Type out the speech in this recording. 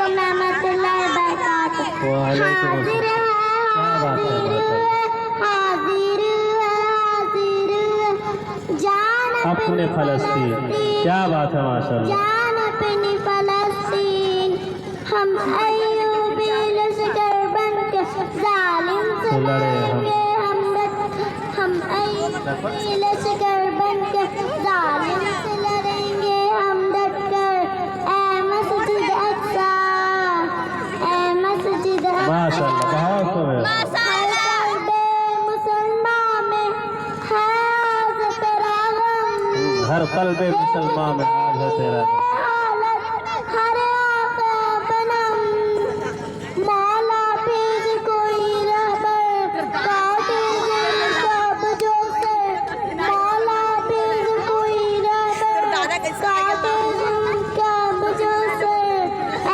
علیکم ورحمۃ اللہ وبرکاتہ. وعلیکم السلام. کیا بات ہے حاضر جان اپنے فلسطین. کیا بات ہے ماشاء اللہ. جان اپنی فلسطین ہم ایوبی لشکر بن کے ظالم سے لڑیں گے ہم ایوبی لشکر بن کے ظالم سے لڑیں گے ہم ڈٹ کر. اے مسجد اقصی اے مسجد ماشاء اللہ بہت خوب ہے. ہر قلب مسلمان میں آج ہے تیرا.